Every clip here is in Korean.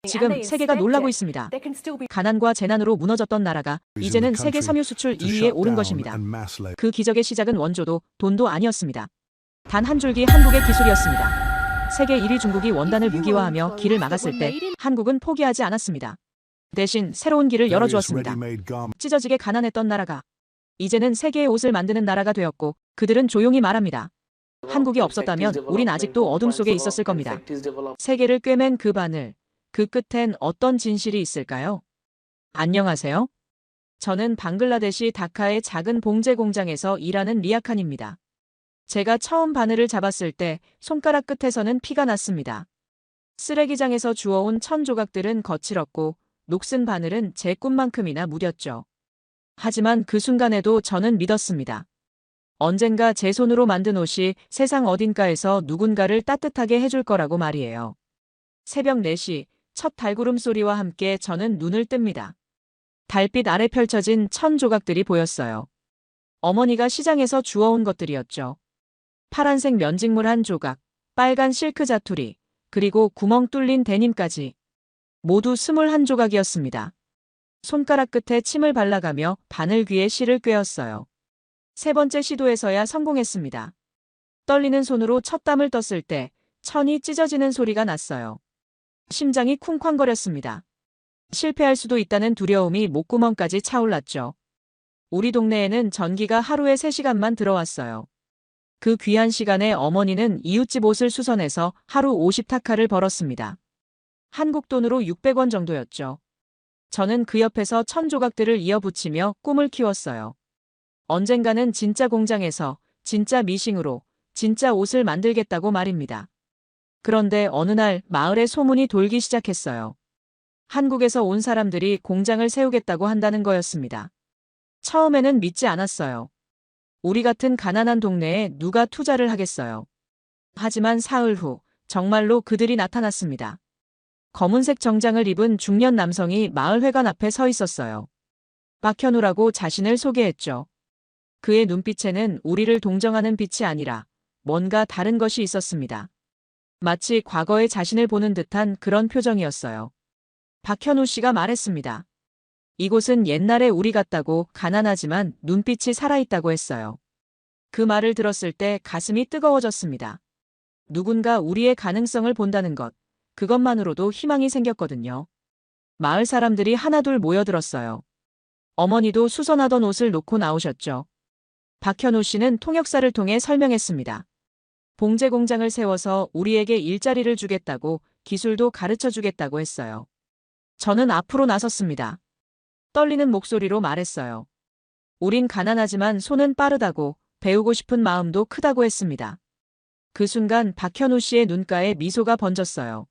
지금 세계가 놀라고 있습니다. 가난과 재난으로 무너졌던 나라가 이제는 세계 섬유 수출 2위에 오른 것입니다. 그 기적의 시작은 원조도 돈도 아니었습니다. 단 한 줄기 한국의 기술이었습니다. 세계 1위 중국이 원단을 무기화하며 길을 막았을 때 한국은 포기하지 않았습니다. 대신 새로운 길을 열어주었습니다. 찢어지게 가난했던 나라가 이제는 세계의 옷을 만드는 나라가 되었고 그들은 조용히 말합니다. 한국이 없었다면 우린 아직도 어둠 속에 있었을 겁니다. 세계를 꿰맨 그 바늘, 그 끝엔 어떤 진실이 있을까요? 안녕하세요. 저는 방글라데시 다카의 작은 봉제 공장에서 일하는 리아칸입니다. 제가 처음 바늘을 잡았을 때 손가락 끝에서는 피가 났습니다. 쓰레기장에서 주워온 1000조각들은 거칠었고 녹슨 바늘은 제 꿈만큼이나 무뎠죠. 하지만 그 순간에도 저는 믿었습니다. 언젠가 제 손으로 만든 옷이 세상 어딘가에서 누군가를 따뜻하게 해줄 거라고 말이에요. 새벽 4시, 첫 달구름 소리와 함께 저는 눈을 뜹니다. 달빛 아래 펼쳐진 1000조각들이 보였어요. 어머니가 시장에서 주워온 것들이었죠. 파란색 면직물 한 조각, 빨간 실크 자투리, 그리고 구멍 뚫린 데님까지. 모두 21조각이었습니다. 손가락 끝에 침을 발라가며 바늘 귀에 실을 꿰었어요. 세 번째 시도에서야 성공했습니다. 떨리는 손으로 첫 땀을 떴을 때 천이 찢어지는 소리가 났어요. 심장이 쿵쾅거렸습니다. 실패할 수도 있다는 두려움이 목구멍까지 차올랐죠. 우리 동네에는 전기가 하루에 3시간만 들어왔어요. 그 귀한 시간에 어머니는 이웃집 옷을 수선해서 하루 50타카를 벌었습니다. 한국 돈으로 600원 정도였죠. 저는 그 옆에서 1000조각들을 이어붙이며 꿈을 키웠어요. 언젠가는 진짜 공장에서, 진짜 미싱으로, 진짜 옷을 만들겠다고 말입니다. 그런데 어느 날 마을에 소문이 돌기 시작했어요. 한국에서 온 사람들이 공장을 세우겠다고 한다는 거였습니다. 처음에는 믿지 않았어요. 우리 같은 가난한 동네에 누가 투자를 하겠어요. 하지만 사흘 후 정말로 그들이 나타났습니다. 검은색 정장을 입은 중년 남성이 마을회관 앞에 서 있었어요. 박현우라고 자신을 소개했죠. 그의 눈빛에는 우리를 동정하는 빛이 아니라 뭔가 다른 것이 있었습니다. 마치 과거의 자신을 보는 듯한 그런 표정이었어요. 박현우 씨가 말했습니다. 이곳은 옛날의 우리 같다고 가난하지만 눈빛이 살아있다고 했어요. 그 말을 들었을 때 가슴이 뜨거워졌습니다. 누군가 우리의 가능성을 본다는 것, 그것만으로도 희망이 생겼거든요. 마을 사람들이 하나둘 모여들었어요. 어머니도 수선하던 옷을 놓고 나오셨죠. 박현우 씨는 통역사를 통해 설명했습니다. 봉제 공장을 세워서 우리에게 일자리를 주겠다고 기술도 가르쳐 주겠다고 했어요. 저는 앞으로 나섰습니다. 떨리는 목소리로 말했어요. 우린 가난하지만 손은 빠르다고 배우고 싶은 마음도 크다고 했습니다. 그 순간 박현우 씨의 눈가에 미소가 번졌어요.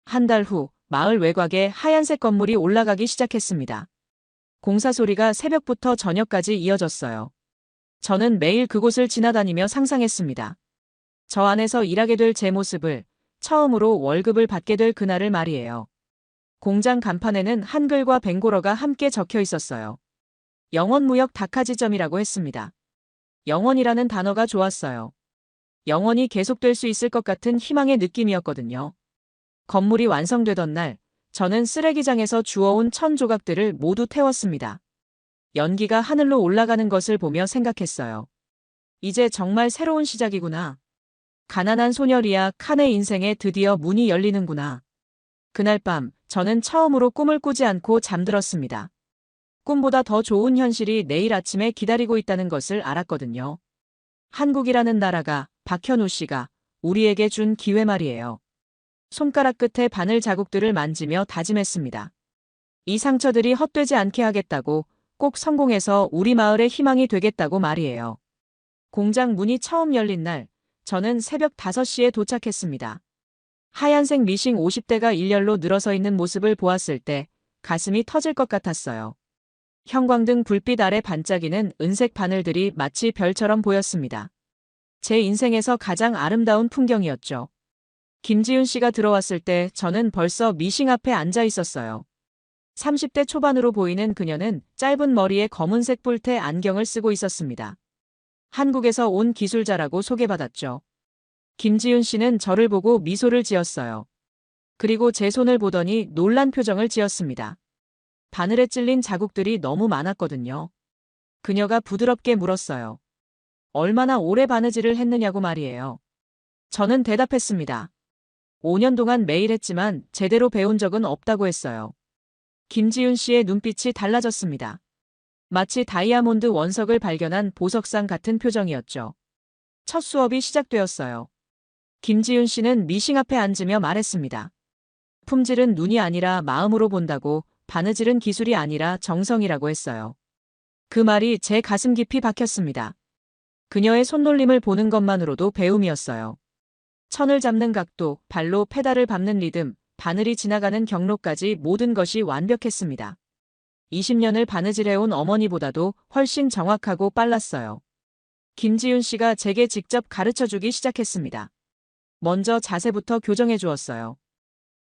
한 달 후 마을 외곽에 하얀색 건물이 올라가기 시작했습니다. 공사 소리가 새벽부터 저녁까지 이어졌어요. 저는 매일 그곳을 지나다니며 상상했습니다. 저 안에서 일하게 될 제 모습을, 처음으로 월급을 받게 될 그날을 말이에요. 공장 간판에는 한글과 벵골어가 함께 적혀 있었어요. 영원무역 다카지점이라고 했습니다. 영원이라는 단어가 좋았어요. 영원히 계속될 수 있을 것 같은 희망의 느낌이었거든요. 건물이 완성되던 날, 저는 쓰레기장에서 주워온 1000조각들을 모두 태웠습니다. 연기가 하늘로 올라가는 것을 보며 생각했어요. 이제 정말 새로운 시작이구나. 가난한 소녀 리아 칸의 인생에 드디어 문이 열리는구나. 그날 밤, 저는 처음으로 꿈을 꾸지 않고 잠들었습니다. 꿈보다 더 좋은 현실이 내일 아침에 기다리고 있다는 것을 알았거든요. 한국이라는 나라가, 박현우 씨가 우리에게 준 기회 말이에요. 손가락 끝에 바늘 자국들을 만지며 다짐했습니다. 이 상처들이 헛되지 않게 하겠다고, 꼭 성공해서 우리 마을의 희망이 되겠다고 말이에요. 공장 문이 처음 열린 날, 저는 새벽 5시에 도착했습니다. 하얀색 미싱 50대가 일렬로 늘어서 있는 모습을 보았을 때 가슴이 터질 것 같았어요. 형광등 불빛 아래 반짝이는 은색 바늘들이 마치 별처럼 보였습니다. 제 인생에서 가장 아름다운 풍경이었죠. 김지윤 씨가 들어왔을 때 저는 벌써 미싱 앞에 앉아 있었어요. 30대 초반으로 보이는 그녀는 짧은 머리에 검은색 뿔테 안경을 쓰고 있었습니다. 한국에서 온 기술자라고 소개받았죠. 김지윤 씨는 저를 보고 미소를 지었어요. 그리고 제 손을 보더니 놀란 표정을 지었습니다. 바늘에 찔린 자국들이 너무 많았거든요. 그녀가 부드럽게 물었어요. 얼마나 오래 바느질을 했느냐고 말이에요. 저는 대답했습니다. 5년 동안 매일 했지만 제대로 배운 적은 없다고 했어요. 김지윤 씨의 눈빛이 달라졌습니다. 마치 다이아몬드 원석을 발견한 보석상 같은 표정이었죠. 첫 수업이 시작되었어요. 김지윤 씨는 미싱 앞에 앉으며 말했습니다. 품질은 눈이 아니라 마음으로 본다고, 바느질은 기술이 아니라 정성이라고 했어요. 그 말이 제 가슴 깊이 박혔습니다. 그녀의 손놀림을 보는 것만으로도 배움이었어요. 천을 잡는 각도, 발로 페달을 밟는 리듬, 바늘이 지나가는 경로까지 모든 것이 완벽했습니다. 20년을 바느질해온 어머니보다도 훨씬 정확하고 빨랐어요. 김지윤 씨가 제게 직접 가르쳐주기 시작했습니다. 먼저 자세부터 교정해 주었어요.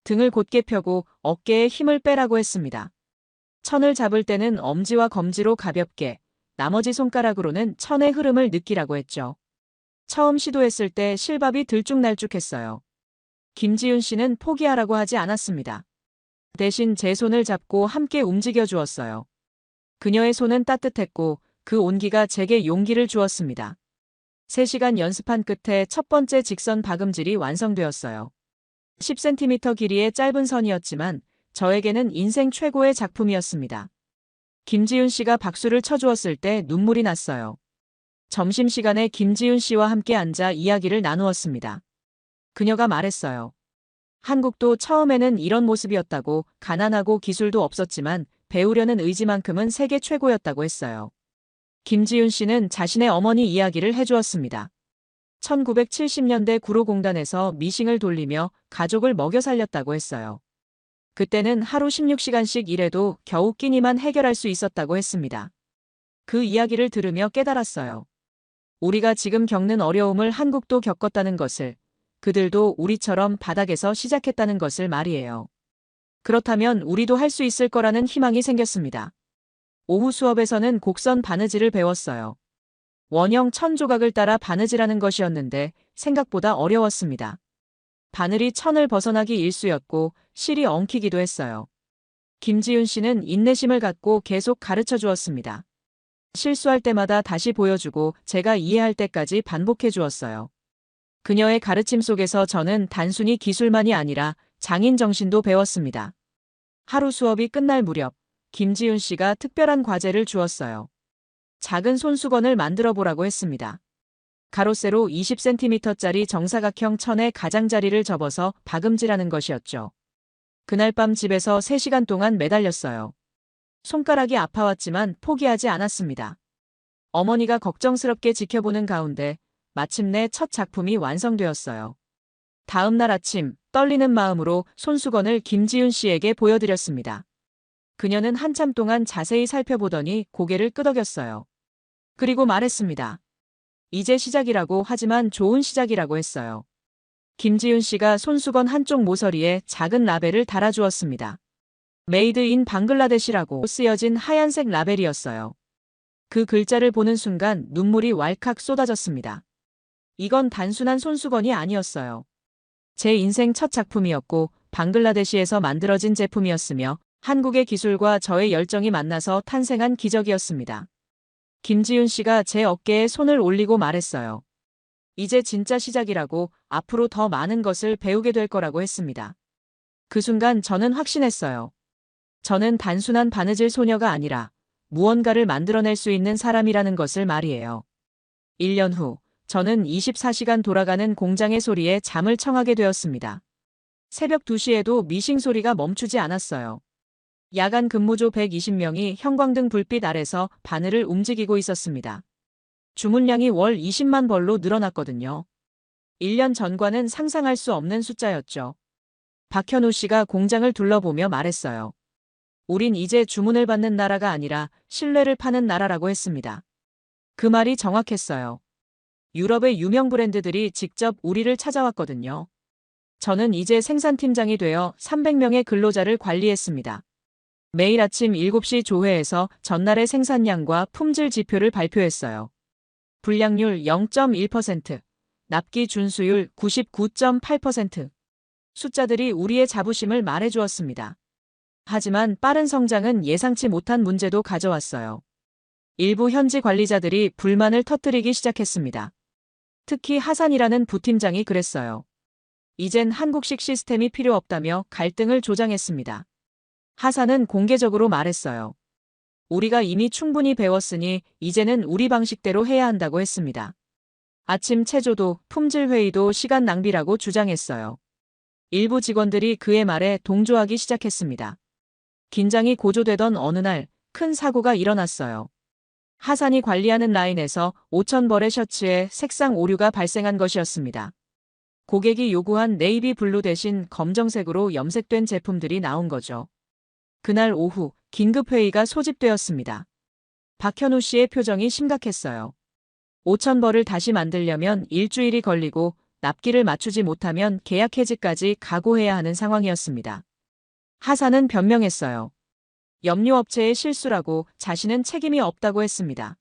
등을 곧게 펴고 어깨에 힘을 빼라고 했습니다. 천을 잡을 때는 엄지와 검지로 가볍게, 나머지 손가락으로는 천의 흐름을 느끼라고 했죠. 처음 시도했을 때 실밥이 들쭉날쭉했어요. 김지윤 씨는 포기하라고 하지 않았습니다. 대신 제 손을 잡고 함께 움직여 주었어요. 그녀의 손은 따뜻했고 그 온기가 제게 용기를 주었습니다. 3시간 연습한 끝에 첫 번째 직선 박음질이 완성되었어요. 10cm 길이의 짧은 선이었지만 저에게는 인생 최고의 작품이었습니다. 김지윤 씨가 박수를 쳐주었을 때 눈물이 났어요. 점심시간에 김지윤 씨와 함께 앉아 이야기를 나누었습니다. 그녀가 말했어요. 한국도 처음에는 이런 모습이었다고, 가난하고 기술도 없었지만 배우려는 의지만큼은 세계 최고였다고 했어요. 김지윤 씨는 자신의 어머니 이야기를 해주었습니다. 1970년대 구로공단에서 미싱을 돌리며 가족을 먹여 살렸다고 했어요. 그때는 하루 16시간씩 일해도 겨우 끼니만 해결할 수 있었다고 했습니다. 그 이야기를 들으며 깨달았어요. 우리가 지금 겪는 어려움을 한국도 겪었다는 것을, 그들도 우리처럼 바닥에서 시작했다는 것을 말이에요. 그렇다면 우리도 할 수 있을 거라는 희망이 생겼습니다. 오후 수업에서는 곡선 바느질을 배웠어요. 원형 천 조각을 따라 바느질하는 것이었는데 생각보다 어려웠습니다. 바늘이 천을 벗어나기 일쑤였고 실이 엉키기도 했어요. 김지윤 씨는 인내심을 갖고 계속 가르쳐 주었습니다. 실수할 때마다 다시 보여주고 제가 이해할 때까지 반복해 주었어요. 그녀의 가르침 속에서 저는 단순히 기술만이 아니라 장인 정신도 배웠습니다. 하루 수업이 끝날 무렵 김지윤 씨가 특별한 과제를 주었어요. 작은 손수건을 만들어 보라고 했습니다. 가로세로 20cm짜리 정사각형 천에 가장자리를 접어서 박음질하는 것이었죠. 그날 밤 집에서 3시간 동안 매달렸어요. 손가락이 아파왔지만 포기하지 않았습니다. 어머니가 걱정스럽게 지켜보는 가운데 마침내 첫 작품이 완성되었어요. 다음 날 아침 떨리는 마음으로 손수건을 김지윤 씨에게 보여드렸습니다. 그녀는 한참 동안 자세히 살펴보더니 고개를 끄덕였어요. 그리고 말했습니다. 이제 시작이라고, 하지만 좋은 시작이라고 했어요. 김지윤 씨가 손수건 한쪽 모서리에 작은 라벨을 달아주었습니다. 메이드 인 방글라데시라고 쓰여진 하얀색 라벨이었어요. 그 글자를 보는 순간 눈물이 왈칵 쏟아졌습니다. 이건 단순한 손수건이 아니었어요. 제 인생 첫 작품이었고 방글라데시에서 만들어진 제품이었으며 한국의 기술과 저의 열정이 만나서 탄생한 기적이었습니다. 김지윤 씨가 제 어깨에 손을 올리고 말했어요. 이제 진짜 시작이라고, 앞으로 더 많은 것을 배우게 될 거라고 했습니다. 그 순간 저는 확신했어요. 저는 단순한 바느질 소녀가 아니라 무언가를 만들어낼 수 있는 사람이라는 것을 말이에요. 1년 후, 저는 24시간 돌아가는 공장의 소리에 잠을 청하게 되었습니다. 새벽 2시에도 미싱 소리가 멈추지 않았어요. 야간 근무조 120명이 형광등 불빛 아래서 바늘을 움직이고 있었습니다. 주문량이 월 20만 벌로 늘어났거든요. 1년 전과는 상상할 수 없는 숫자였죠. 박현우 씨가 공장을 둘러보며 말했어요. 우린 이제 주문을 받는 나라가 아니라 신뢰를 파는 나라라고 했습니다. 그 말이 정확했어요. 유럽의 유명 브랜드들이 직접 우리를 찾아왔거든요. 저는 이제 생산팀장이 되어 300명의 근로자를 관리했습니다. 매일 아침 7시 조회에서 전날의 생산량과 품질 지표를 발표했어요. 불량률 0.1%, 납기 준수율 99.8%. 숫자들이 우리의 자부심을 말해주었습니다. 하지만 빠른 성장은 예상치 못한 문제도 가져왔어요. 일부 현지 관리자들이 불만을 터뜨리기 시작했습니다. 특히 하산이라는 부팀장이 그랬어요. 이젠 한국식 시스템이 필요 없다며 갈등을 조장했습니다. 하산은 공개적으로 말했어요. 우리가 이미 충분히 배웠으니 이제는 우리 방식대로 해야 한다고 했습니다. 아침 체조도 품질 회의도 시간 낭비라고 주장했어요. 일부 직원들이 그의 말에 동조하기 시작했습니다. 긴장이 고조되던 어느 날 큰 사고가 일어났어요. 하산이 관리하는 라인에서 5,000벌의 셔츠에 색상 오류가 발생한 것이었습니다. 고객이 요구한 네이비 블루 대신 검정색으로 염색된 제품들이 나온 거죠. 그날 오후 긴급회의가 소집되었습니다. 박현우 씨의 표정이 심각했어요. 5,000벌을 다시 만들려면 일주일이 걸리고 납기를 맞추지 못하면 계약 해지까지 각오해야 하는 상황이었습니다. 하산은 변명했어요. 염료업체의 실수라고 자신은 책임이 없다고 했습니다.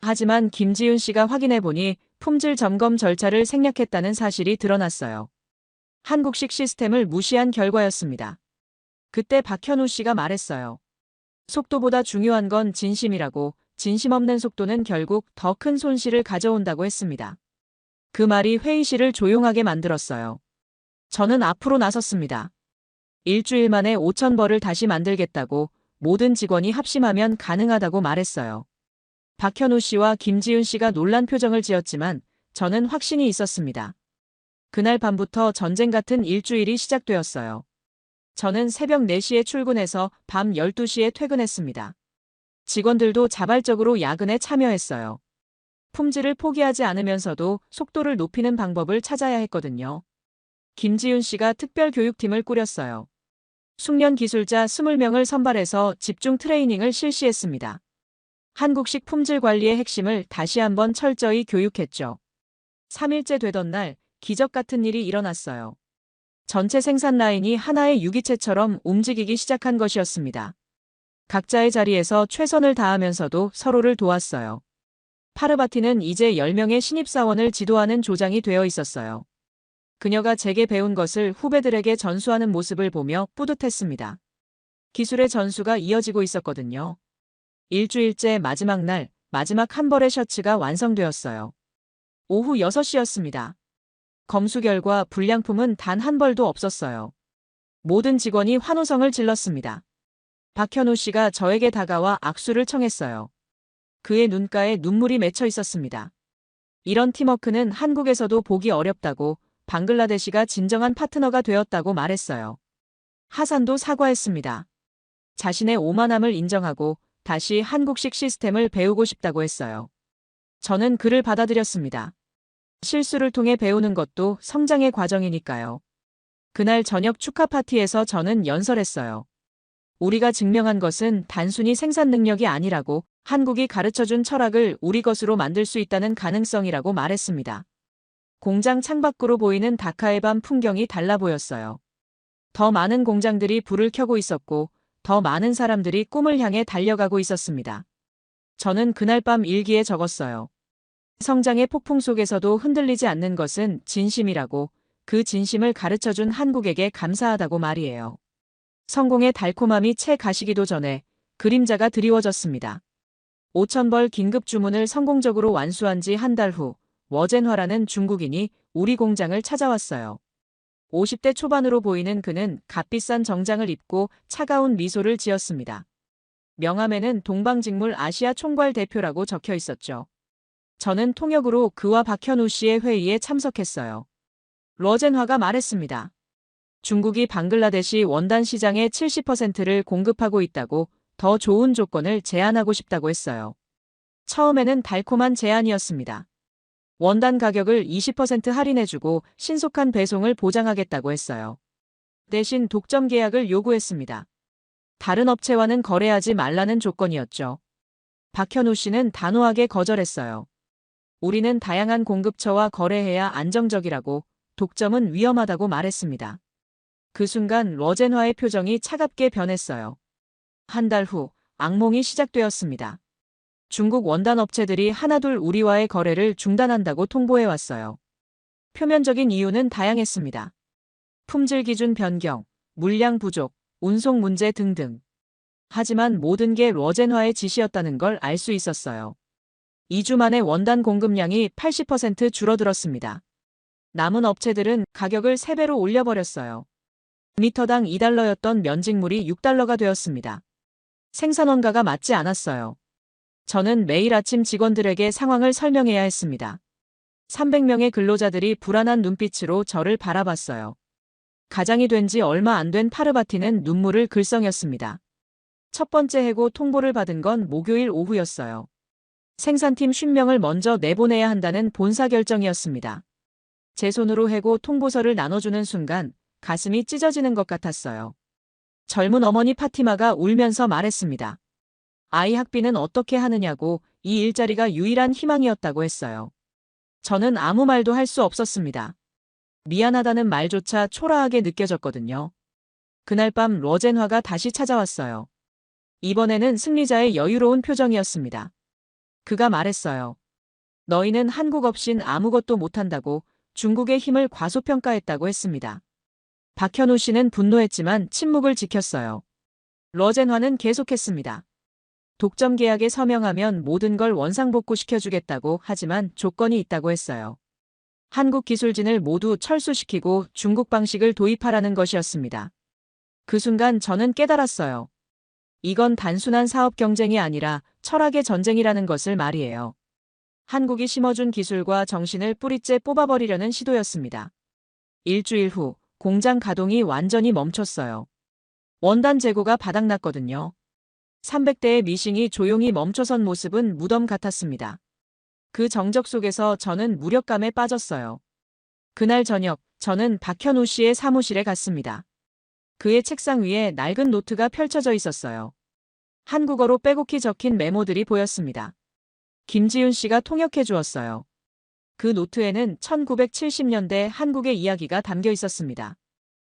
하지만 김지윤 씨가 확인해보니 품질 점검 절차를 생략했다는 사실이 드러났어요. 한국식 시스템을 무시한 결과였습니다. 그때 박현우 씨가 말했어요. 속도보다 중요한 건 진심이라고, 진심 없는 속도는 결국 더 큰 손실을 가져온다고 했습니다. 그 말이 회의실을 조용하게 만들었어요. 저는 앞으로 나섰습니다. 일주일 만에 5,000벌을 다시 만들겠다고, 모든 직원이 합심하면 가능하다고 말했어요. 박현우 씨와 김지윤 씨가 놀란 표정을 지었지만 저는 확신이 있었습니다. 그날 밤부터 전쟁 같은 일주일이 시작되었어요. 저는 새벽 4시에 출근해서 밤 12시에 퇴근했습니다. 직원들도 자발적으로 야근에 참여했어요. 품질을 포기하지 않으면서도 속도를 높이는 방법을 찾아야 했거든요. 김지윤 씨가 특별 교육팀을 꾸렸어요. 숙련 기술자 20명을 선발해서 집중 트레이닝을 실시했습니다. 한국식 품질 관리의 핵심을 다시 한번 철저히 교육했죠. 3일째 되던 날 기적 같은 일이 일어났어요. 전체 생산 라인이 하나의 유기체처럼 움직이기 시작한 것이었습니다. 각자의 자리에서 최선을 다하면서도 서로를 도왔어요. 파르바티는 이제 10명의 신입사원을 지도하는 조장이 되어 있었어요. 그녀가 제게 배운 것을 후배들에게 전수하는 모습을 보며 뿌듯했습니다. 기술의 전수가 이어지고 있었거든요. 일주일째 마지막 날, 마지막 한 벌의 셔츠가 완성되었어요. 오후 6시였습니다. 검수 결과 불량품은 단 한 벌도 없었어요. 모든 직원이 환호성을 질렀습니다. 박현우 씨가 저에게 다가와 악수를 청했어요. 그의 눈가에 눈물이 맺혀 있었습니다. 이런 팀워크는 한국에서도 보기 어렵다고, 방글라데시가 진정한 파트너가 되었다고 말했어요. 하산도 사과했습니다. 자신의 오만함을 인정하고 다시 한국식 시스템을 배우고 싶다고 했어요. 저는 그를 받아들였습니다. 실수를 통해 배우는 것도 성장의 과정이니까요. 그날 저녁 축하 파티에서 저는 연설했어요. 우리가 증명한 것은 단순히 생산 능력이 아니라고, 한국이 가르쳐준 철학을 우리 것으로 만들 수 있다는 가능성이라고 말했습니다. 공장 창밖으로 보이는 다카의 밤 풍경이 달라 보였어요. 더 많은 공장들이 불을 켜고 있었고 더 많은 사람들이 꿈을 향해 달려가고 있었습니다. 저는 그날 밤 일기에 적었어요. 성장의 폭풍 속에서도 흔들리지 않는 것은 진심이라고, 그 진심을 가르쳐준 한국에게 감사하다고 말이에요. 성공의 달콤함이 채 가시기도 전에 그림자가 드리워졌습니다. 5,000벌 긴급 주문을 성공적으로 완수한 지 한 달 후, 워젠화라는 중국인이 우리 공장을 찾아왔어요. 50대 초반으로 보이는 그는 값비싼 정장을 입고 차가운 미소를 지었습니다. 명함에는 동방직물 아시아 총괄 대표라고 적혀 있었죠. 저는 통역으로 그와 박현우 씨의 회의에 참석했어요. 워젠화가 말했습니다. 중국이 방글라데시 원단 시장의 70%를 공급하고 있다고, 더 좋은 조건을 제안하고 싶다고 했어요. 처음에는 달콤한 제안이었습니다. 원단 가격을 20% 할인해주고 신속한 배송을 보장하겠다고 했어요. 대신 독점 계약을 요구했습니다. 다른 업체와는 거래하지 말라는 조건이었죠. 박현우 씨는 단호하게 거절했어요. 우리는 다양한 공급처와 거래해야 안정적이라고, 독점은 위험하다고 말했습니다. 그 순간 워젠화의 표정이 차갑게 변했어요. 한 달 후, 악몽이 시작되었습니다. 중국 원단 업체들이 하나둘 우리와의 거래를 중단한다고 통보해왔어요. 표면적인 이유는 다양했습니다. 품질 기준 변경, 물량 부족, 운송 문제 등등. 하지만 모든 게 러젠화의 지시였다는 걸 알 수 있었어요. 2주 만에 원단 공급량이 80% 줄어들었습니다. 남은 업체들은 가격을 3배로 올려버렸어요. 미터당 2달러였던 면직물이 6달러가 되었습니다. 생산 원가가 맞지 않았어요. 저는 매일 아침 직원들에게 상황을 설명해야 했습니다. 300명의 근로자들이 불안한 눈빛으로 저를 바라봤어요. 가장이 된 지 얼마 안 된 파르바티는 눈물을 글썽였습니다. 첫 번째 해고 통보를 받은 건 목요일 오후였어요. 생산팀 50명을 먼저 내보내야 한다는 본사 결정이었습니다. 제 손으로 해고 통보서를 나눠주는 순간 가슴이 찢어지는 것 같았어요. 젊은 어머니 파티마가 울면서 말했습니다. 아이 학비는 어떻게 하느냐고, 이 일자리가 유일한 희망이었다고 했어요. 저는 아무 말도 할 수 없었습니다. 미안하다는 말조차 초라하게 느껴졌거든요. 그날 밤 러젠화가 다시 찾아왔어요. 이번에는 승리자의 여유로운 표정이었습니다. 그가 말했어요. 너희는 한국 없인 아무것도 못한다고, 중국의 힘을 과소평가했다고 했습니다. 박현우 씨는 분노했지만 침묵을 지켰어요. 러젠화는 계속했습니다. 독점 계약에 서명하면 모든 걸 원상복구시켜주겠다고, 하지만 조건이 있다고 했어요. 한국 기술진을 모두 철수시키고 중국 방식을 도입하라는 것이었습니다. 그 순간 저는 깨달았어요. 이건 단순한 사업 경쟁이 아니라 철학의 전쟁이라는 것을 말이에요. 한국이 심어준 기술과 정신을 뿌리째 뽑아버리려는 시도였습니다. 일주일 후 공장 가동이 완전히 멈췄어요. 원단 재고가 바닥났거든요. 300대의 미싱이 조용히 멈춰선 모습은 무덤 같았습니다. 그 정적 속에서 저는 무력감에 빠졌어요. 그날 저녁, 저는 박현우 씨의 사무실에 갔습니다. 그의 책상 위에 낡은 노트가 펼쳐져 있었어요. 한국어로 빼곡히 적힌 메모들이 보였습니다. 김지윤 씨가 통역해 주었어요. 그 노트에는 1970년대 한국의 이야기가 담겨 있었습니다.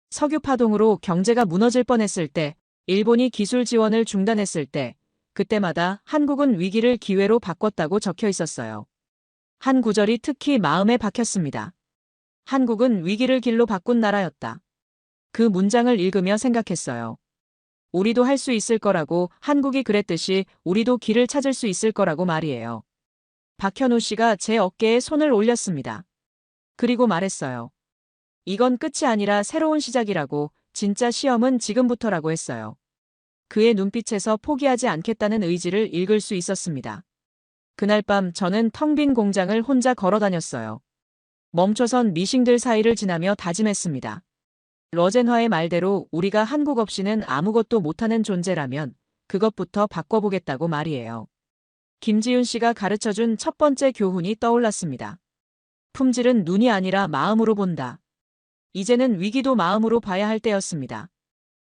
석유 파동으로 경제가 무너질 뻔했을 때, 일본이 기술 지원을 중단했을 때, 그때마다 한국은 위기를 기회로 바꿨다고 적혀 있었어요. 한 구절이 특히 마음에 박혔습니다. 한국은 위기를 길로 바꾼 나라였다. 그 문장을 읽으며 생각했어요. 우리도 할 수 있을 거라고, 한국이 그랬듯이 우리도 길을 찾을 수 있을 거라고 말이에요. 박현우 씨가 제 어깨에 손을 올렸습니다. 그리고 말했어요. 이건 끝이 아니라 새로운 시작이라고, 진짜 시험은 지금부터라고 했어요. 그의 눈빛에서 포기하지 않겠다는 의지를 읽을 수 있었습니다. 그날 밤 저는 텅 빈 공장을 혼자 걸어 다녔어요. 멈춰선 미싱들 사이를 지나며 다짐했습니다. 러젠화의 말대로 우리가 한국 없이는 아무것도 못하는 존재라면 그것부터 바꿔보겠다고 말이에요. 김지윤 씨가 가르쳐준 첫 번째 교훈이 떠올랐습니다. 품질은 눈이 아니라 마음으로 본다. 이제는 위기도 마음으로 봐야 할 때였습니다.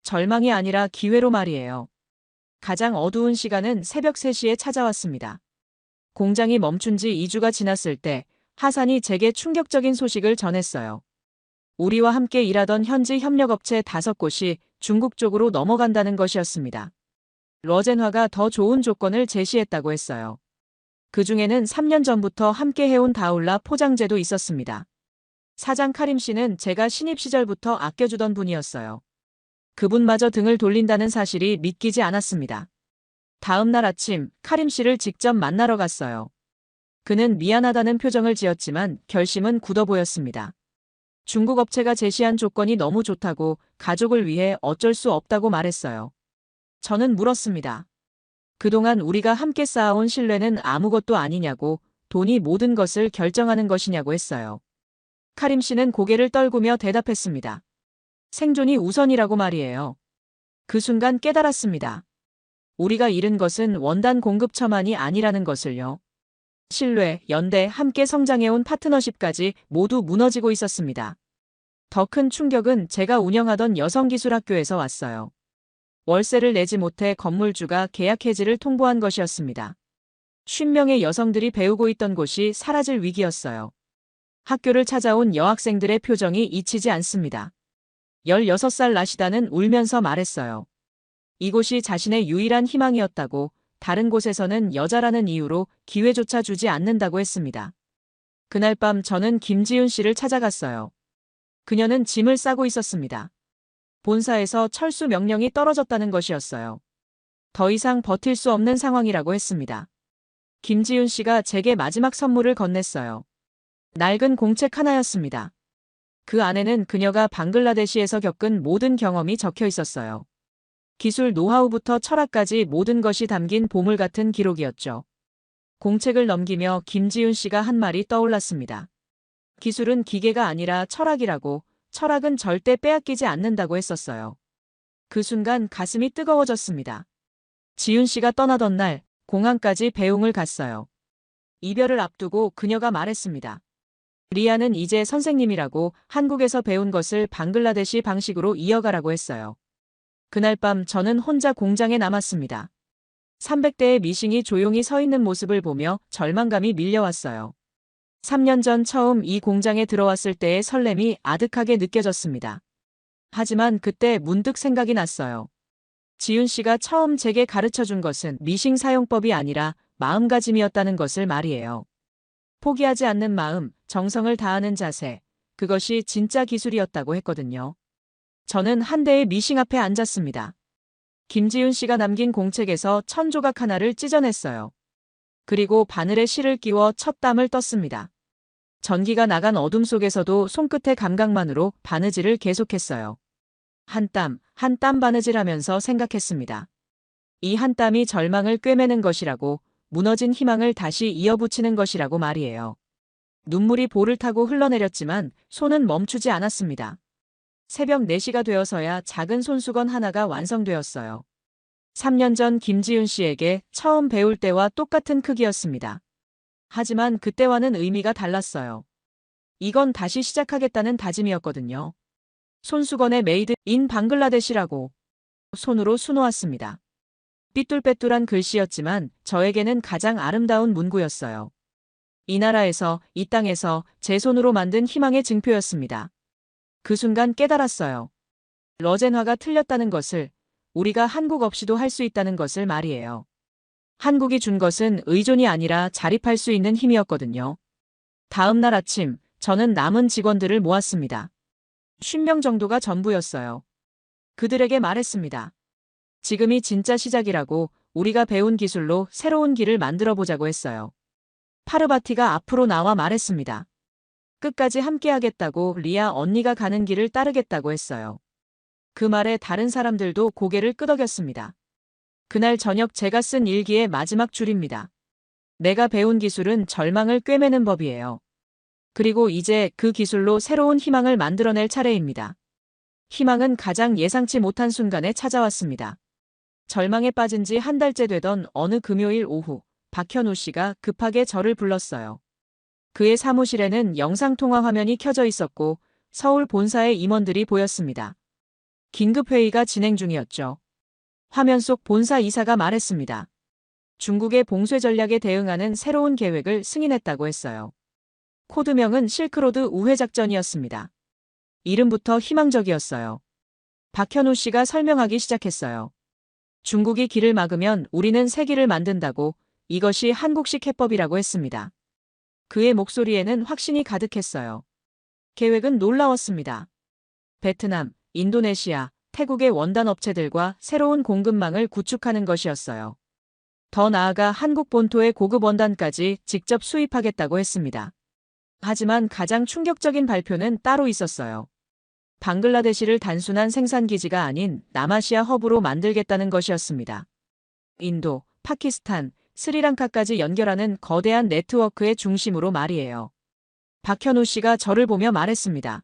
절망이 아니라 기회로 말이에요. 가장 어두운 시간은 새벽 3시에 찾아왔습니다. 공장이 멈춘 지 2주가 지났을 때 하산이 제게 충격적인 소식을 전했어요. 우리와 함께 일하던 현지 협력업체 5곳이 중국 쪽으로 넘어간다는 것이었습니다. 러젠화가 더 좋은 조건을 제시했다고 했어요. 그 중에는 3년 전부터 함께 해온 다울라 포장재도 있었습니다. 사장 카림 씨는 제가 신입 시절부터 아껴주던 분이었어요. 그분마저 등을 돌린다는 사실이 믿기지 않았습니다. 다음 날 아침 카림 씨를 직접 만나러 갔어요. 그는 미안하다는 표정을 지었지만 결심은 굳어 보였습니다. 중국 업체가 제시한 조건이 너무 좋다고, 가족을 위해 어쩔 수 없다고 말했어요. 저는 물었습니다. 그동안 우리가 함께 쌓아온 신뢰는 아무것도 아니냐고, 돈이 모든 것을 결정하는 것이냐고 했어요. 카림 씨는 고개를 떨구며 대답했습니다. 생존이 우선이라고 말이에요. 그 순간 깨달았습니다. 우리가 잃은 것은 원단 공급처만이 아니라는 것을요. 신뢰, 연대, 함께 성장해온 파트너십까지 모두 무너지고 있었습니다. 더 큰 충격은 제가 운영하던 여성기술학교에서 왔어요. 월세를 내지 못해 건물주가 계약 해지를 통보한 것이었습니다. 50명의 여성들이 배우고 있던 곳이 사라질 위기였어요. 학교를 찾아온 여학생들의 표정이 잊히지 않습니다. 16살 라시다는 울면서 말했어요. 이곳이 자신의 유일한 희망이었다고, 다른 곳에서는 여자라는 이유로 기회조차 주지 않는다고 했습니다. 그날 밤 저는 김지윤 씨를 찾아갔어요. 그녀는 짐을 싸고 있었습니다. 본사에서 철수 명령이 떨어졌다는 것이었어요. 더 이상 버틸 수 없는 상황이라고 했습니다. 김지윤 씨가 제게 마지막 선물을 건넸어요. 낡은 공책 하나였습니다. 그 안에는 그녀가 방글라데시에서 겪은 모든 경험이 적혀 있었어요. 기술 노하우부터 철학까지 모든 것이 담긴 보물 같은 기록이었죠. 공책을 넘기며 김지윤 씨가 한 말이 떠올랐습니다. 기술은 기계가 아니라 철학이라고, 철학은 절대 빼앗기지 않는다고 했었어요. 그 순간 가슴이 뜨거워졌습니다. 지윤 씨가 떠나던 날 공항까지 배웅을 갔어요. 이별을 앞두고 그녀가 말했습니다. 리아는 이제 선생님이라고 한국에서 배운 것을 방글라데시 방식으로 이어가라고 했어요. 그날 밤 저는 혼자 공장에 남았습니다. 300대의 미싱이 조용히 서 있는 모습을 보며 절망감이 밀려왔어요. 3년 전 처음 이 공장에 들어왔을 때의 설렘이 아득하게 느껴졌습니다. 하지만 그때 문득 생각이 났어요. 지윤 씨가 처음 제게 가르쳐 준 것은 미싱 사용법이 아니라 마음가짐이었다는 것을 말이에요. 포기하지 않는 마음, 정성을 다하는 자세, 그것이 진짜 기술이었다고 했거든요. 저는 한 대의 미싱 앞에 앉았습니다. 김지윤 씨가 남긴 공책에서 1000조각 하나를 찢어냈어요. 그리고 바늘에 실을 끼워 첫 땀을 떴습니다. 전기가 나간 어둠 속에서도 손끝의 감각만으로 바느질을 계속했어요. 한 땀, 한 땀 바느질하면서 생각했습니다. 이 한 땀이 절망을 꿰매는 것이라고, 무너진 희망을 다시 이어붙이는 것이라고 말이에요. 눈물이 볼을 타고 흘러내렸지만 손은 멈추지 않았습니다. 새벽 4시가 되어서야 작은 손수건 하나가 완성되었어요. 3년 전 김지윤 씨에게 처음 배울 때와 똑같은 크기였습니다. 하지만 그때와는 의미가 달랐어요. 이건 다시 시작하겠다는 다짐이었거든요. 손수건에 메이드 인 방글라데시라고 손으로 수놓았습니다. 삐뚤빼뚤한 글씨였지만 저에게는 가장 아름다운 문구였어요. 이 나라에서, 이 땅에서 제 손으로 만든 희망의 증표였습니다. 그 순간 깨달았어요. 러젠화가 틀렸다는 것을, 우리가 한국 없이도 할 수 있다는 것을 말이에요. 한국이 준 것은 의존이 아니라 자립할 수 있는 힘이었거든요. 다음 날 아침, 저는 남은 직원들을 모았습니다. 50명 정도가 전부였어요. 그들에게 말했습니다. 지금이 진짜 시작이라고, 우리가 배운 기술로 새로운 길을 만들어 보자고 했어요. 파르바티가 앞으로 나와 말했습니다. 끝까지 함께하겠다고, 리아 언니가 가는 길을 따르겠다고 했어요. 그 말에 다른 사람들도 고개를 끄덕였습니다. 그날 저녁 제가 쓴 일기의 마지막 줄입니다. 내가 배운 기술은 절망을 꿰매는 법이에요. 그리고 이제 그 기술로 새로운 희망을 만들어낼 차례입니다. 희망은 가장 예상치 못한 순간에 찾아왔습니다. 절망에 빠진 지 한 달째 되던 어느 금요일 오후, 박현우 씨가 급하게 저를 불렀어요. 그의 사무실에는 영상통화 화면이 켜져 있었고 서울 본사의 임원들이 보였습니다. 긴급회의가 진행 중이었죠. 화면 속 본사 이사가 말했습니다. 중국의 봉쇄 전략에 대응하는 새로운 계획을 승인했다고 했어요. 코드명은 실크로드 우회 작전이었습니다. 이름부터 희망적이었어요. 박현우 씨가 설명하기 시작했어요. 중국이 길을 막으면 우리는 새 길을 만든다고, 이것이 한국식 해법이라고 했습니다. 그의 목소리에는 확신이 가득했어요. 계획은 놀라웠습니다. 베트남, 인도네시아, 태국의 원단 업체들과 새로운 공급망을 구축하는 것이었어요. 더 나아가 한국 본토의 고급 원단까지 직접 수입하겠다고 했습니다. 하지만 가장 충격적인 발표는 따로 있었어요. 방글라데시를 단순한 생산기지가 아닌 남아시아 허브로 만들겠다는 것이었습니다. 인도, 파키스탄, 스리랑카까지 연결하는 거대한 네트워크의 중심으로 말이에요. 박현우 씨가 저를 보며 말했습니다.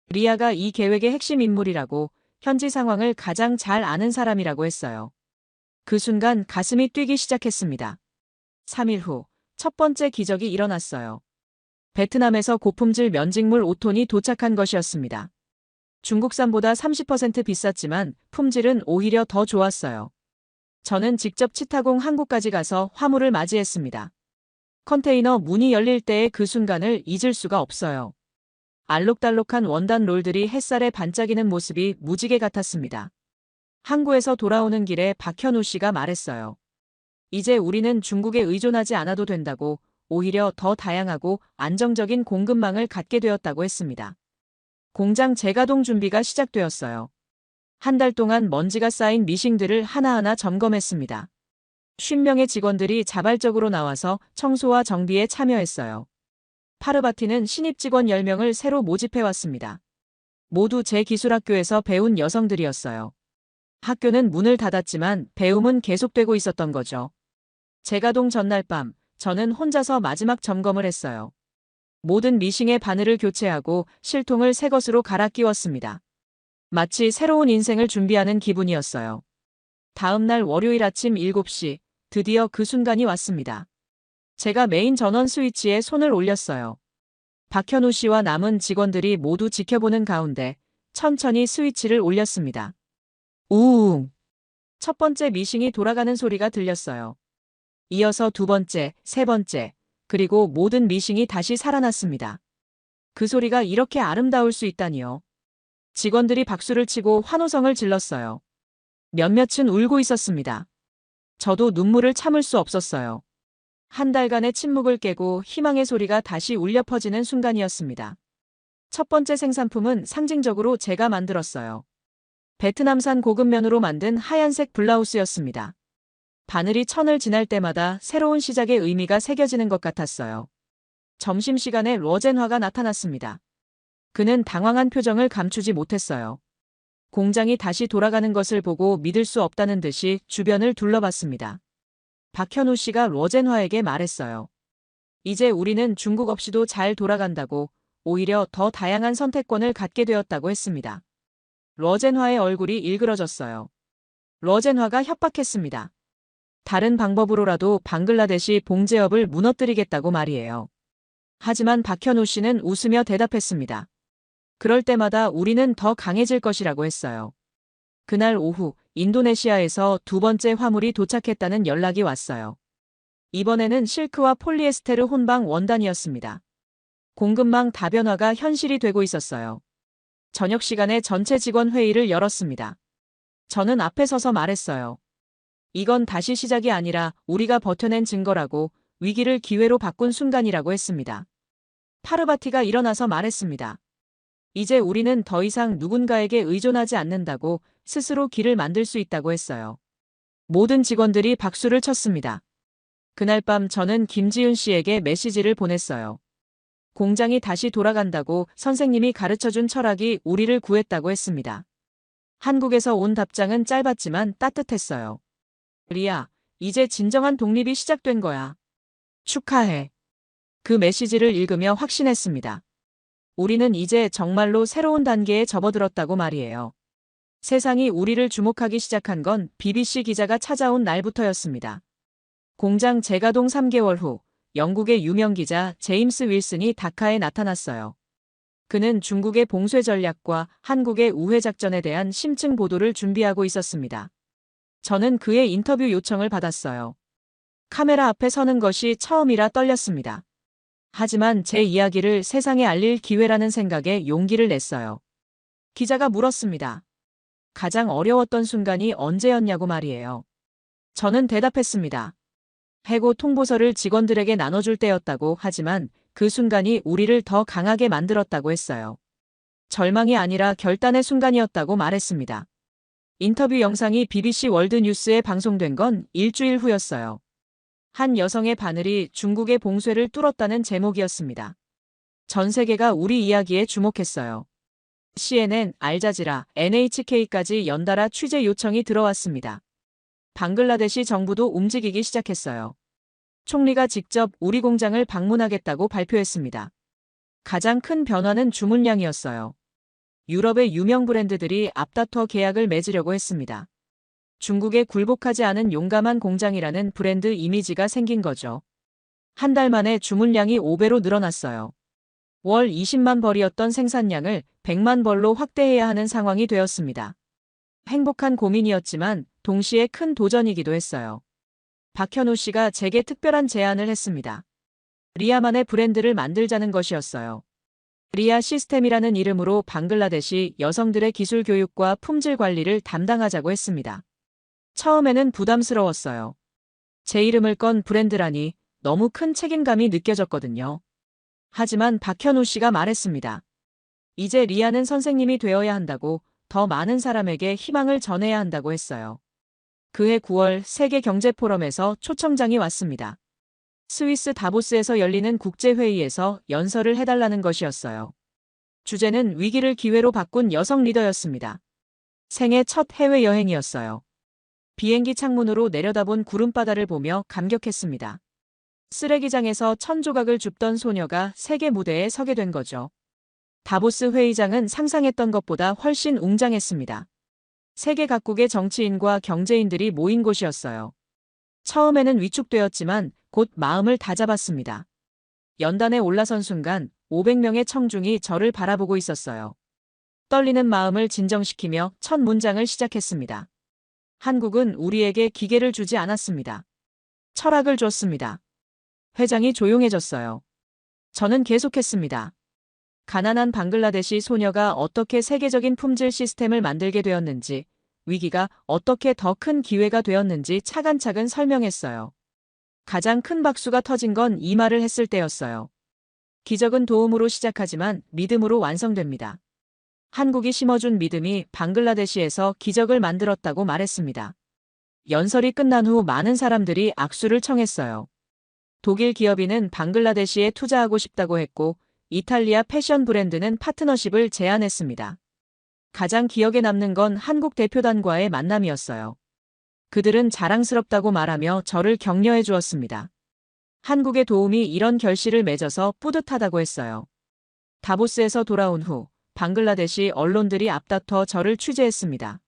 리아가 이 계획의 핵심 인물이라고, 현지 상황을 가장 잘 아는 사람이라고 했어요. 그 순간 가슴이 뛰기 시작했습니다. 3일 후, 첫 번째 기적이 일어났어요. 베트남에서 고품질 면직물 5톤이 도착한 것이었습니다. 중국산보다 30% 비쌌지만 품질은 오히려 더 좋았어요. 저는 직접 치타공 항구까지 가서 화물을 맞이했습니다. 컨테이너 문이 열릴 때의 그 순간을 잊을 수가 없어요. 알록달록한 원단 롤들이 햇살에 반짝이는 모습이 무지개 같았습니다. 항구에서 돌아오는 길에 박현우 씨가 말했어요. 이제 우리는 중국에 의존하지 않아도 된다고, 오히려 더 다양하고 안정적인 공급망을 갖게 되었다고 했습니다. 공장 재가동 준비가 시작되었어요. 한 달 동안 먼지가 쌓인 미싱들을 하나하나 점검했습니다. 50명의 직원들이 자발적으로 나와서 청소와 정비에 참여했어요. 파르바티는 신입 직원 10명을 새로 모집해왔습니다. 모두 제 기술학교에서 배운 여성들이었어요. 학교는 문을 닫았지만 배움은 계속되고 있었던 거죠. 재가동 전날 밤, 저는 혼자서 마지막 점검을 했어요. 모든 미싱의 바늘을 교체하고 실통을 새 것으로 갈아 끼웠습니다. 마치 새로운 인생을 준비하는 기분이었어요. 다음 날 월요일 아침 7시, 드디어 그 순간이 왔습니다. 제가 메인 전원 스위치에 손을 올렸어요. 박현우 씨와 남은 직원들이 모두 지켜보는 가운데 천천히 스위치를 올렸습니다. 우웅! 첫 번째 미싱이 돌아가는 소리가 들렸어요. 이어서 두 번째, 세 번째, 그리고 모든 미싱이 다시 살아났습니다. 그 소리가 이렇게 아름다울 수 있다니요. 직원들이 박수를 치고 환호성을 질렀어요. 몇몇은 울고 있었습니다. 저도 눈물을 참을 수 없었어요. 한 달간의 침묵을 깨고 희망의 소리가 다시 울려 퍼지는 순간이었습니다. 첫 번째 생산품은 상징적으로 제가 만들었어요. 베트남산 고급면으로 만든 하얀색 블라우스였습니다. 바늘이 천을 지날 때마다 새로운 시작의 의미가 새겨지는 것 같았어요. 점심시간에 러젠화가 나타났습니다. 그는 당황한 표정을 감추지 못했어요. 공장이 다시 돌아가는 것을 보고 믿을 수 없다는 듯이 주변을 둘러봤습니다. 박현우 씨가 러젠화에게 말했어요. 이제 우리는 중국 없이도 잘 돌아간다고, 오히려 더 다양한 선택권을 갖게 되었다고 했습니다. 러젠화의 얼굴이 일그러졌어요. 러젠화가 협박했습니다. 다른 방법으로라도 방글라데시 봉제업을 무너뜨리겠다고 말이에요. 하지만 박현우 씨는 웃으며 대답했습니다. 그럴 때마다 우리는 더 강해질 것이라고 했어요. 그날 오후 인도네시아에서 두 번째 화물이 도착했다는 연락이 왔어요. 이번에는 실크와 폴리에스테르 혼방 원단이었습니다. 공급망 다변화가 현실이 되고 있었어요. 저녁 시간에 전체 직원 회의를 열었습니다. 저는 앞에 서서 말했어요. 이건 다시 시작이 아니라 우리가 버텨낸 증거라고, 위기를 기회로 바꾼 순간이라고 했습니다. 파르바티가 일어나서 말했습니다. 이제 우리는 더 이상 누군가에게 의존하지 않는다고, 스스로 길을 만들 수 있다고 했어요. 모든 직원들이 박수를 쳤습니다. 그날 밤 저는 김지윤 씨에게 메시지를 보냈어요. 공장이 다시 돌아간다고 선생님이 가르쳐준 철학이 우리를 구했다고 했습니다. 한국에서 온 답장은 짧았지만 따뜻했어요. 리아, 이제 진정한 독립이 시작된 거야. 축하해. 그 메시지를 읽으며 확신했습니다. 우리는 이제 정말로 새로운 단계에 접어들었다고 말이에요. 세상이 우리를 주목하기 시작한 건 BBC 기자가 찾아온 날부터였습니다. 공장 재가동 3개월 후 영국의 유명 기자 제임스 윌슨이 다카에 나타났어요. 그는 중국의 봉쇄 전략과 한국의 우회 작전에 대한 심층 보도를 준비하고 있었습니다. 저는 그의 인터뷰 요청을 받았어요. 카메라 앞에 서는 것이 처음이라 떨렸습니다. 하지만 제 이야기를 세상에 알릴 기회라는 생각에 용기를 냈어요. 기자가 물었습니다. 가장 어려웠던 순간이 언제였냐고 말이에요. 저는 대답했습니다. 해고 통보서를 직원들에게 나눠줄 때였다고. 하지만 그 순간이 우리를 더 강하게 만들었다고 했어요. 절망이 아니라 결단의 순간이었다고 말했습니다. 인터뷰 영상이 BBC 월드뉴스에 방송된 건 일주일 후였어요. 한 여성의 바늘이 중국의 봉쇄를 뚫었다는 제목이었습니다. 전 세계가 우리 이야기에 주목했어요. CNN, 알자지라, NHK까지 연달아 취재 요청이 들어왔습니다. 방글라데시 정부도 움직이기 시작했어요. 총리가 직접 우리 공장을 방문하겠다고 발표했습니다. 가장 큰 변화는 주문량이었어요. 유럽의 유명 브랜드들이 앞다퉈 계약을 맺으려고 했습니다. 중국에 굴복하지 않은 용감한 공장이라는 브랜드 이미지가 생긴 거죠. 한 달 만에 주문량이 5배로 늘어났어요. 월 20만 벌이었던 생산량을 100만 벌로 확대해야 하는 상황이 되었습니다. 행복한 고민이었지만 동시에 큰 도전이기도 했어요. 박현우 씨가 제게 특별한 제안을 했습니다. 리아만의 브랜드를 만들자는 것이었어요. 리아 시스템이라는 이름으로 방글라데시 여성들의 기술 교육과 품질 관리를 담당하자고 했습니다. 처음에는 부담스러웠어요. 제 이름을 건 브랜드라니 너무 큰 책임감이 느껴졌거든요. 하지만 박현우 씨가 말했습니다. 이제 리아는 선생님이 되어야 한다고, 더 많은 사람에게 희망을 전해야 한다고 했어요. 그해 9월 세계 경제 포럼에서 초청장이 왔습니다. 스위스 다보스에서 열리는 국제회의에서 연설을 해달라는 것이었어요. 주제는 위기를 기회로 바꾼 여성 리더였습니다. 생애 첫 해외여행이었어요. 비행기 창문으로 내려다본 구름바다를 보며 감격했습니다. 쓰레기장에서 1000조각을 줍던 소녀가 세계 무대에 서게 된 거죠. 다보스 회의장은 상상했던 것보다 훨씬 웅장했습니다. 세계 각국의 정치인과 경제인들이 모인 곳이었어요. 처음에는 위축되었지만 곧 마음을 다잡았습니다. 연단에 올라선 순간 500명의 청중이 저를 바라보고 있었어요. 떨리는 마음을 진정시키며 첫 문장을 시작했습니다. 한국은 우리에게 기계를 주지 않았습니다. 철학을 줬습니다. 회장이 조용해졌어요. 저는 계속했습니다. 가난한 방글라데시 소녀가 어떻게 세계적인 품질 시스템을 만들게 되었는지, 위기가 어떻게 더 큰 기회가 되었는지 차근차근 설명했어요. 가장 큰 박수가 터진 건 이 말을 했을 때였어요. 기적은 도움으로 시작하지만 믿음으로 완성됩니다. 한국이 심어준 믿음이 방글라데시에서 기적을 만들었다고 말했습니다. 연설이 끝난 후 많은 사람들이 악수를 청했어요. 독일 기업인은 방글라데시에 투자하고 싶다고 했고, 이탈리아 패션 브랜드는 파트너십을 제안했습니다. 가장 기억에 남는 건 한국 대표단과의 만남이었어요. 그들은 자랑스럽다고 말하며 저를 격려해 주었습니다. 한국의 도움이 이런 결실을 맺어서 뿌듯하다고 했어요. 다보스에서 돌아온 후 방글라데시 언론들이 앞다퉈 저를 취재했습니다.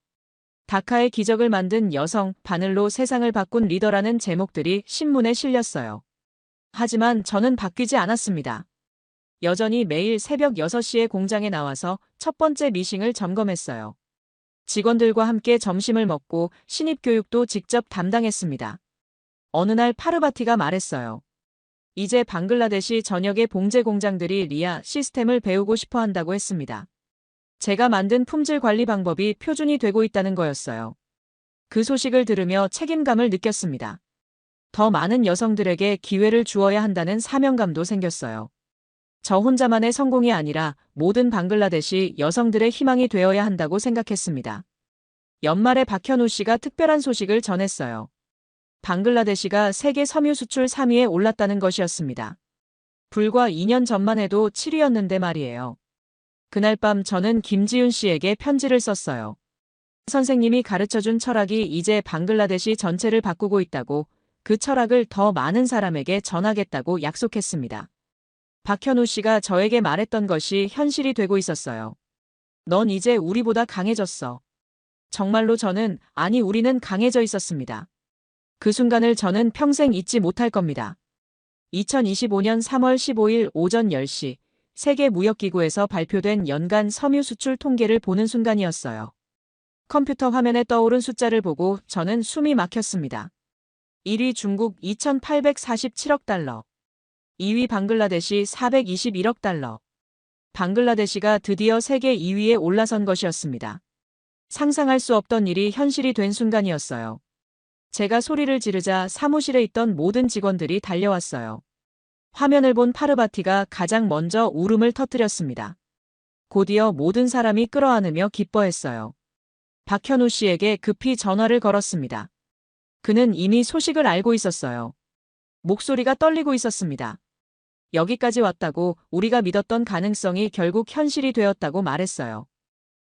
다카의 기적을 만든 여성, 바늘로 세상을 바꾼 리더라는 제목들이 신문에 실렸어요. 하지만 저는 바뀌지 않았습니다. 여전히 매일 새벽 6시에 공장에 나와서 첫 번째 미싱을 점검했어요. 직원들과 함께 점심을 먹고 신입 교육도 직접 담당했습니다. 어느 날 파르바티가 말했어요. 이제 방글라데시 전역의 봉제 공장들이 리아 시스템을 배우고 싶어 한다고 했습니다. 제가 만든 품질 관리 방법이 표준이 되고 있다는 거였어요. 그 소식을 들으며 책임감을 느꼈습니다. 더 많은 여성들에게 기회를 주어야 한다는 사명감도 생겼어요. 저 혼자만의 성공이 아니라 모든 방글라데시 여성들의 희망이 되어야 한다고 생각했습니다. 연말에 박현우 씨가 특별한 소식을 전했어요. 방글라데시가 세계 섬유 수출 3위에 올랐다는 것이었습니다. 불과 2년 전만 해도 7위였는데 말이에요. 그날 밤 저는 김지윤 씨에게 편지를 썼어요. 선생님이 가르쳐준 철학이 이제 방글라데시 전체를 바꾸고 있다고, 그 철학을 더 많은 사람에게 전하겠다고 약속했습니다. 박현우 씨가 저에게 말했던 것이 현실이 되고 있었어요. 넌 이제 우리보다 강해졌어. 정말로 우리는 강해져 있었습니다. 그 순간을 저는 평생 잊지 못할 겁니다. 2025년 3월 15일 오전 10시 세계무역기구에서 발표된 연간 섬유 수출 통계를 보는 순간이었어요. 컴퓨터 화면에 떠오른 숫자를 보고 저는 숨이 막혔습니다. 1위 중국 2,847억 달러, 2위 방글라데시 421억 달러. 방글라데시가 드디어 세계 2위에 올라선 것이었습니다. 상상할 수 없던 일이 현실이 된 순간이었어요. 제가 소리를 지르자 사무실에 있던 모든 직원들이 달려왔어요. 화면을 본 파르바티가 가장 먼저 울음을 터뜨렸습니다. 곧이어 모든 사람이 끌어안으며 기뻐했어요. 박현우 씨에게 급히 전화를 걸었습니다. 그는 이미 소식을 알고 있었어요. 목소리가 떨리고 있었습니다. 여기까지 왔다고, 우리가 믿었던 가능성이 결국 현실이 되었다고 말했어요.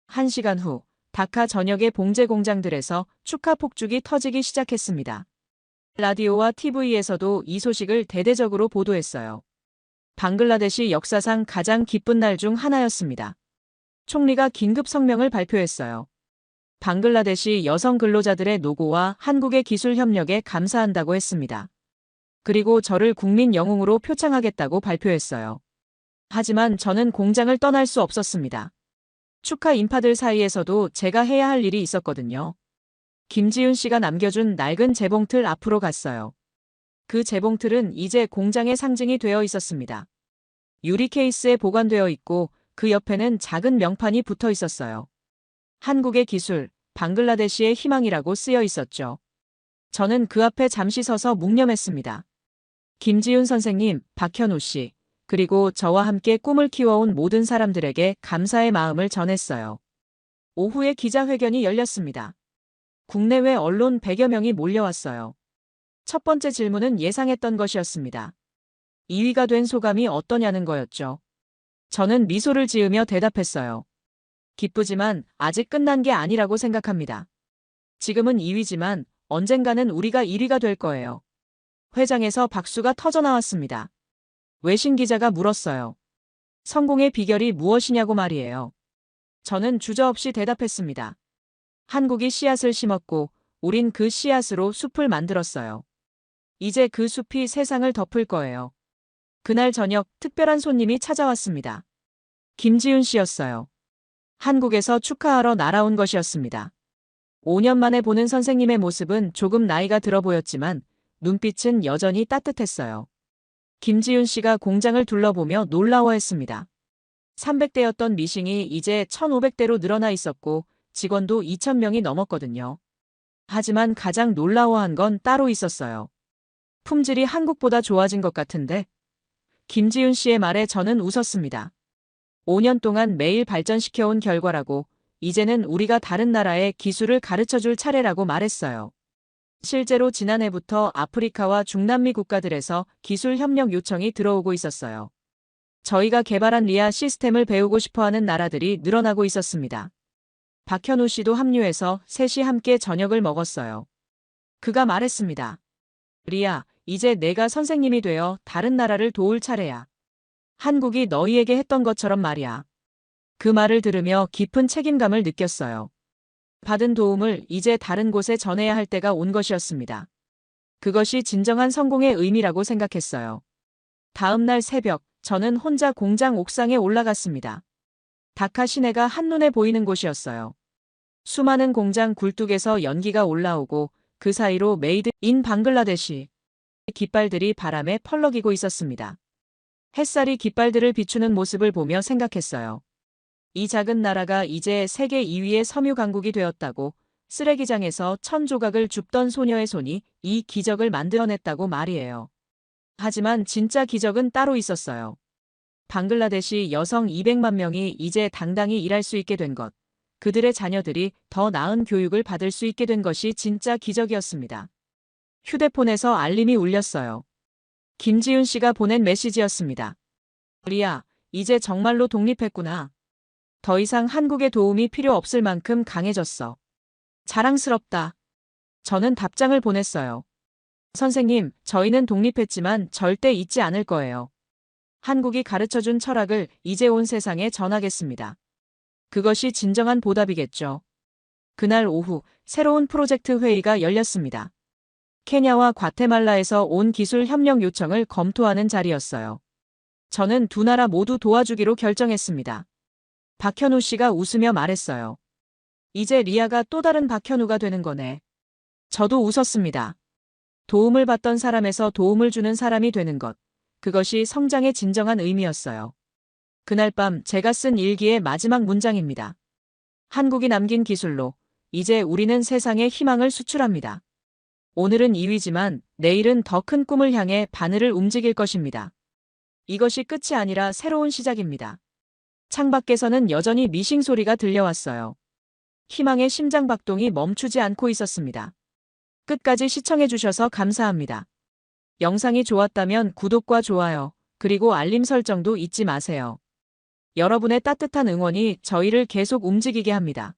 1시간 후 다카 전역의 봉제 공장들에서 축하 폭죽이 터지기 시작했습니다. 라디오와 TV에서도 이 소식을 대대적으로 보도했어요. 방글라데시 역사상 가장 기쁜 날 중 하나였습니다. 총리가 긴급 성명을 발표했어요. 방글라데시 여성 근로자들의 노고와 한국의 기술 협력에 감사한다고 했습니다. 그리고 저를 국민 영웅으로 표창하겠다고 발표했어요. 하지만 저는 공장을 떠날 수 없었습니다. 축하 인파들 사이에서도 제가 해야 할 일이 있었거든요. 김지윤 씨가 남겨준 낡은 재봉틀 앞으로 갔어요. 그 재봉틀은 이제 공장의 상징이 되어 있었습니다. 유리 케이스에 보관되어 있고 그 옆에는 작은 명판이 붙어 있었어요. 한국의 기술, 방글라데시의 희망이라고 쓰여 있었죠. 저는 그 앞에 잠시 서서 묵념했습니다. 김지윤 선생님, 박현우 씨, 그리고 저와 함께 꿈을 키워온 모든 사람들에게 감사의 마음을 전했어요. 오후에 기자회견이 열렸습니다. 국내외 언론 100여 명이 몰려왔어요. 첫 번째 질문은 예상했던 것이었습니다. 2위가 된 소감이 어떠냐는 거였죠. 저는 미소를 지으며 대답했어요. 기쁘지만 아직 끝난 게 아니라고 생각합니다. 지금은 2위지만 언젠가는 우리가 1위가 될 거예요. 회장에서 박수가 터져나왔습니다. 외신 기자가 물었어요. 성공의 비결이 무엇이냐고 말이에요. 저는 주저없이 대답했습니다. 한국이 씨앗을 심었고 우린 그 씨앗으로 숲을 만들었어요. 이제 그 숲이 세상을 덮을 거예요. 그날 저녁 특별한 손님이 찾아왔습니다. 김지윤 씨였어요. 한국에서 축하하러 날아온 것이었습니다. 5년 만에 보는 선생님의 모습은 조금 나이가 들어 보였지만 눈빛은 여전히 따뜻했어요. 김지윤 씨가 공장을 둘러보며 놀라워했습니다. 300대였던 미싱이 이제 1,500대로 늘어나 있었고 직원도 2,000명이 넘었거든요. 하지만 가장 놀라워한 건 따로 있었어요. 품질이 한국보다 좋아진 것 같은데? 김지윤 씨의 말에 저는 웃었습니다. 5년 동안 매일 발전시켜온 결과라고, 이제는 우리가 다른 나라에 기술을 가르쳐줄 차례라고 말했어요. 실제로 지난해부터 아프리카와 중남미 국가들에서 기술 협력 요청이 들어오고 있었어요. 저희가 개발한 리아 시스템을 배우고 싶어하는 나라들이 늘어나고 있었습니다. 박현우 씨도 합류해서 셋이 함께 저녁을 먹었어요. 그가 말했습니다. 리아, 이제 내가 선생님이 되어 다른 나라를 도울 차례야. 한국이 너희에게 했던 것처럼 말이야. 그 말을 들으며 깊은 책임감을 느꼈어요. 받은 도움을 이제 다른 곳에 전해야 할 때가 온 것이었습니다. 그것이 진정한 성공의 의미라고 생각했어요. 다음 날 새벽, 저는 혼자 공장 옥상에 올라갔습니다. 다카 시내가 한눈에 보이는 곳이었어요. 수많은 공장 굴뚝에서 연기가 올라오고 그 사이로 메이드 인 방글라데시 깃발들이 바람에 펄럭이고 있었습니다. 햇살이 깃발들을 비추는 모습을 보며 생각했어요. 이 작은 나라가 이제 세계 2위의 섬유 강국이 되었다고, 쓰레기장에서 1,000조각을 줍던 소녀의 손이 이 기적을 만들어냈다고 말이에요. 하지만 진짜 기적은 따로 있었어요. 방글라데시 여성 200만 명이 이제 당당히 일할 수 있게 된 것, 그들의 자녀들이 더 나은 교육을 받을 수 있게 된 것이 진짜 기적이었습니다. 휴대폰에서 알림이 울렸어요. 김지윤 씨가 보낸 메시지였습니다. 리아, 이제 정말로 독립했구나. 더 이상 한국의 도움이 필요 없을 만큼 강해졌어. 자랑스럽다. 저는 답장을 보냈어요. 선생님, 저희는 독립했지만 절대 잊지 않을 거예요. 한국이 가르쳐준 철학을 이제 온 세상에 전하겠습니다. 그것이 진정한 보답이겠죠. 그날 오후 새로운 프로젝트 회의가 열렸습니다. 케냐와 과테말라에서 온 기술 협력 요청을 검토하는 자리였어요. 저는 두 나라 모두 도와주기로 결정했습니다. 박현우 씨가 웃으며 말했어요. 이제 리아가 또 다른 박현우가 되는 거네. 저도 웃었습니다. 도움을 받던 사람에서 도움을 주는 사람이 되는 것. 그것이 성장의 진정한 의미였어요. 그날 밤 제가 쓴 일기의 마지막 문장입니다. 한국이 남긴 기술로 이제 우리는 세상에 희망을 수출합니다. 오늘은 2위지만 내일은 더 큰 꿈을 향해 바늘을 움직일 것입니다. 이것이 끝이 아니라 새로운 시작입니다. 창밖에서는 여전히 미싱 소리가 들려왔어요. 희망의 심장박동이 멈추지 않고 있었습니다. 끝까지 시청해주셔서 감사합니다. 영상이 좋았다면 구독과 좋아요, 그리고 알림 설정도 잊지 마세요. 여러분의 따뜻한 응원이 저희를 계속 움직이게 합니다.